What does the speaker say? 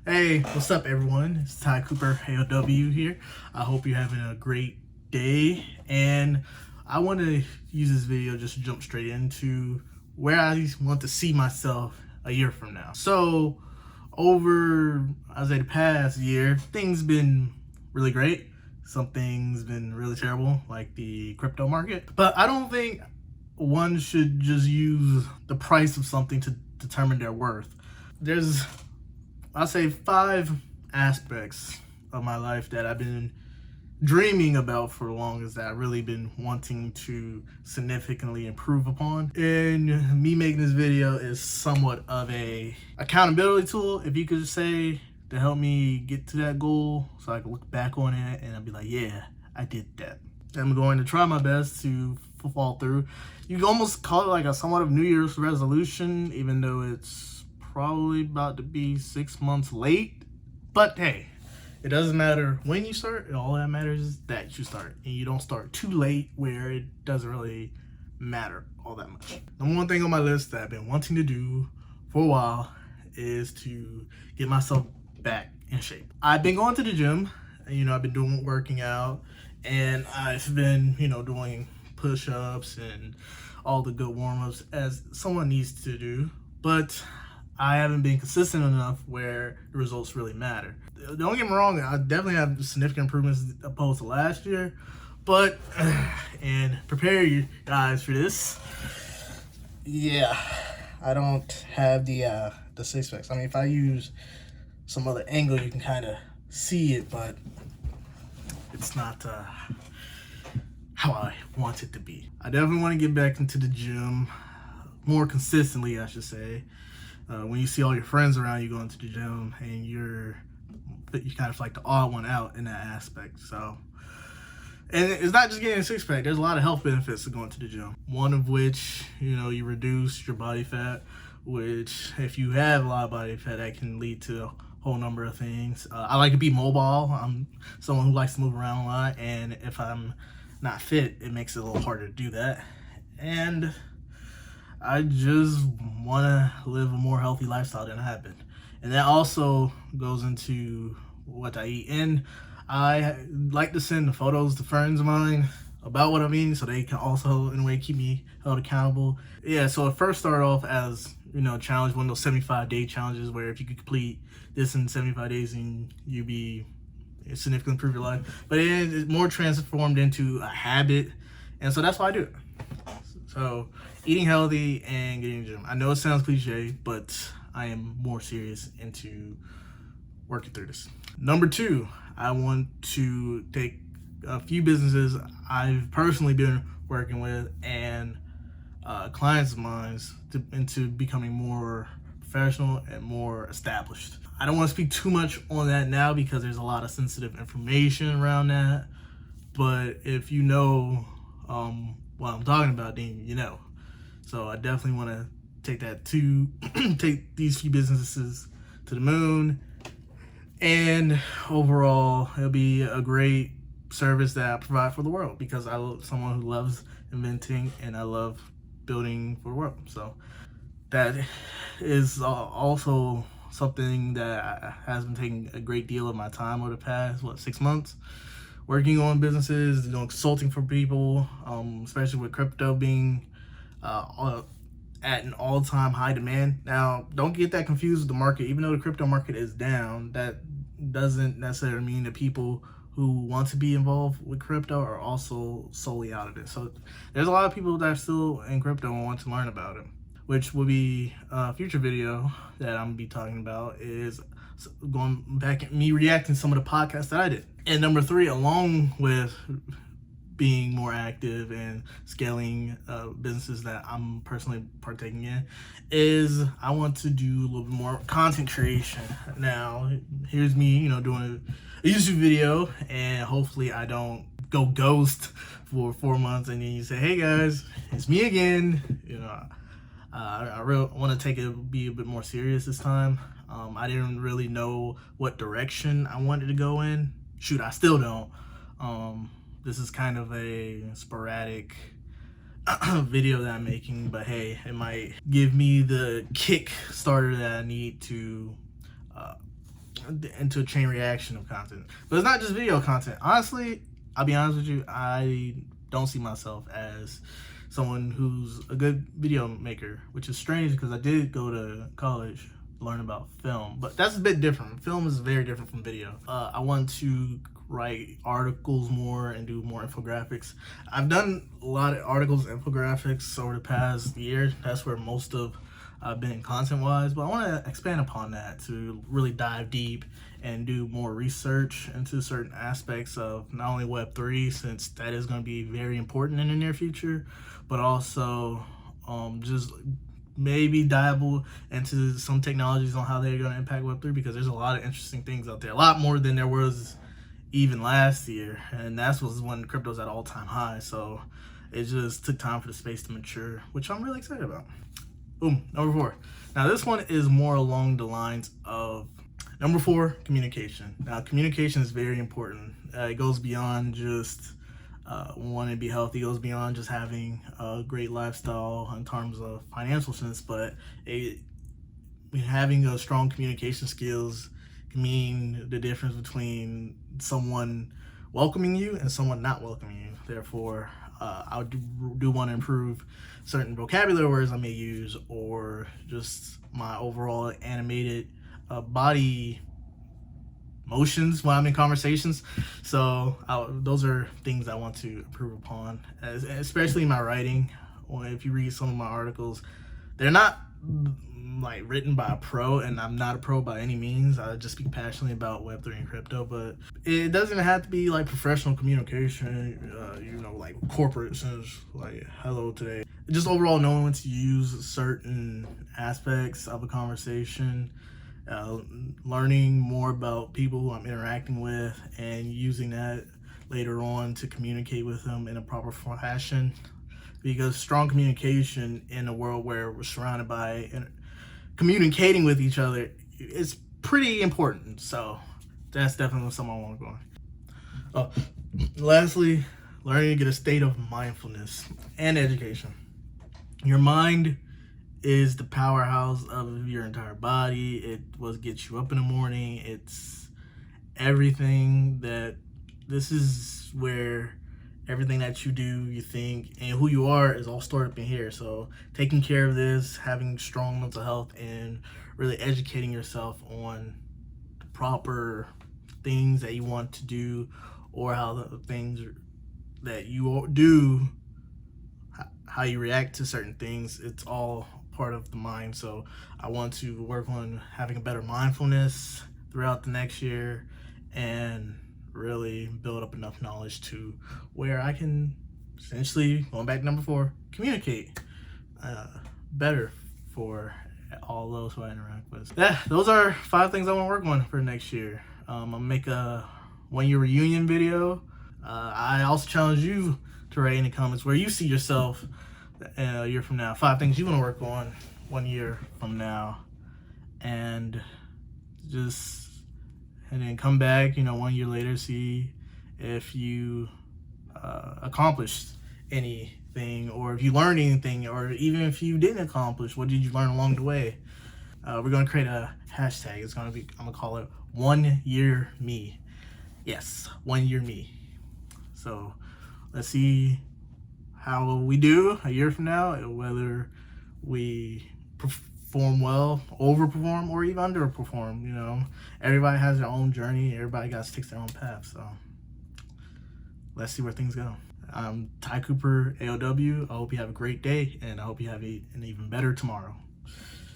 Hey, what's up, everyone? It's Ty Cooper, AOW here. I hope you're having a great day, and I want to use this video just to jump straight into where I want to see myself a year from now. So, over, I'd say, the past year, things been really great. Some things been really terrible, like the crypto market. But I don't think one should just use the price of something to determine their worth. There's, I'll say, 5 aspects of my life that I've been dreaming about for the longest, that I've really been wanting to significantly improve upon. And me making this video is somewhat of a accountability tool, if you could say, to help me get to that goal, so I can look back on it and I'll be like, yeah, I did that. I'm going to try my best to fall through. You can almost call it like a somewhat of New Year's resolution, even though it's probably about to be 6 months late. But hey, it doesn't matter when you start. All that matters is that you start, and you don't start too late where it doesn't really matter all that much. The one thing on my list that I've been wanting to do for a while is to get myself back in shape. I've been going to the gym, I've been working out, and I've been, doing push-ups and all the good warm-ups as someone needs to do, but I haven't been consistent enough where the results really matter. Don't get me wrong, I definitely have significant improvements opposed to last year, but, and prepare you guys for this, yeah, I don't have the six packs. I mean, if I use some other angle, you can kind of see it, but it's not how I want it to be. I definitely want to get back into the gym more consistently, I should say. When you see all your friends around you going to the gym, and you kind of like the odd one out in that aspect. So, and it's not just getting a six pack. There's a lot of health benefits to going to the gym. One of which, you reduce your body fat, which if you have a lot of body fat, that can lead to a whole number of things. I like to be mobile. I'm someone who likes to move around a lot, and if I'm not fit, it makes it a little harder to do that. And I just want to live a more healthy lifestyle than I have been. And that also goes into what I eat. And I like to send the photos to friends of mine about what I'm eating, so they can also, in a way, keep me held accountable. Yeah, so it first started off as, challenge, one of those 75-day challenges where if you could complete this in 75 days, and you'd be significantly improve your life. But it's more transformed into a habit. And so that's why I do it. So, eating healthy and getting in the gym. I know it sounds cliche, but I am more serious into working through this. Number 2, I want to take a few businesses I've personally been working with and clients of mine into becoming more professional and more established. I don't want to speak too much on that now because there's a lot of sensitive information around that, but if you know what I'm talking about, then you know. So I definitely want to take that to take these few businesses to the moon, and overall it'll be a great service that I provide for the world, because I'm someone who loves inventing and I love building for the world. So that is also something that has been taking a great deal of my time over the past 6 months, working on businesses, doing consulting for people, especially with crypto being at an all-time high demand. Now, don't get that confused with the market. Even though the crypto market is down, that doesn't necessarily mean that people who want to be involved with crypto are also solely out of it. So there's a lot of people that are still in crypto and want to learn about it, which will be a future video that I'm gonna be talking about, is going back and me reacting to some of the podcasts that I did. And number 3, along with being more active and scaling businesses that I'm personally partaking in, is I want to do a little bit more content creation. Now, here's me, doing a YouTube video, and hopefully I don't go ghost for 4 months and then you say, hey guys, it's me again. I really want to be a bit more serious this time. I didn't really know what direction I wanted to go in. Shoot, I still don't. This is kind of a sporadic video that I'm making, but hey, it might give me the kick starter that I need to into a chain reaction of content. But it's not just video content. Honestly, I'll be honest with you, I don't see myself as someone who's a good video maker, which is strange because I did go to college to learn about film, but that's a bit different. Film is very different from video. I want to write articles more and do more infographics. I've done a lot of articles and infographics over the past year. That's where most of I've been content-wise, but I want to expand upon that to really dive deep and do more research into certain aspects of not only Web3, since that is going to be very important in the near future, but also just maybe dabble into some technologies on how they're going to impact Web3, because there's a lot of interesting things out there, a lot more than there was even last year, and that was when crypto's at all-time high. So it just took time for the space to mature, which I'm really excited about. Boom, number 4. Now this one is more along the lines of number 4, communication. Now communication is very important. It goes beyond just wanting to be healthy. It goes beyond just having a great lifestyle in terms of financial sense, but having a strong communication skills can mean the difference between someone welcoming you and someone not welcoming you. Therefore, I do want to improve certain vocabulary words I may use, or just my overall animated body motions when I'm in conversations. So those are things I want to improve upon, especially in my writing. If you read some of my articles, they're not like written by a pro, and I'm not a pro by any means. I just speak passionately about Web3 and crypto, but it doesn't have to be like professional communication, like corporate sense, like hello today. Just overall knowing when to use certain aspects of a conversation, learning more about people who I'm interacting with, and using that later on to communicate with them in a proper fashion. Because strong communication in a world where we're surrounded by communicating with each other is pretty important. So that's definitely something I want to go on. Lastly, learning to get a state of mindfulness and education. Your mind is the powerhouse of your entire body. It what gets you up in the morning. It's everything that, this is where everything that you do, you think, and who you are is all stored up in here. So taking care of this, having strong mental health, and really educating yourself on the proper things that you want to do, or how the things that you do, how you react to certain things, it's all part of the mind. So I want to work on having a better mindfulness throughout the next year, and really build up enough knowledge to where I can essentially, going back to number 4, communicate better for all those who I interact with. Yeah, those are 5 things I want to work on for next year. I'm gonna make a 1-year reunion video. I also challenge you to write in the comments where you see yourself a year from now. 5 things you want to work on 1 year from now, and then come back, 1 year later, see if you accomplished anything, or if you learned anything, or even if you didn't accomplish, what did you learn along the way? We're gonna create a hashtag. I'm gonna call it 1 year me. Yes, 1 year me. So let's see how we do a year from now, whether we perform well, overperform, or even underperform. Everybody has their own journey. Everybody takes their own path. So let's see where things go. I'm Ty Cooper, AOW. I hope you have a great day, and I hope you have an even better tomorrow.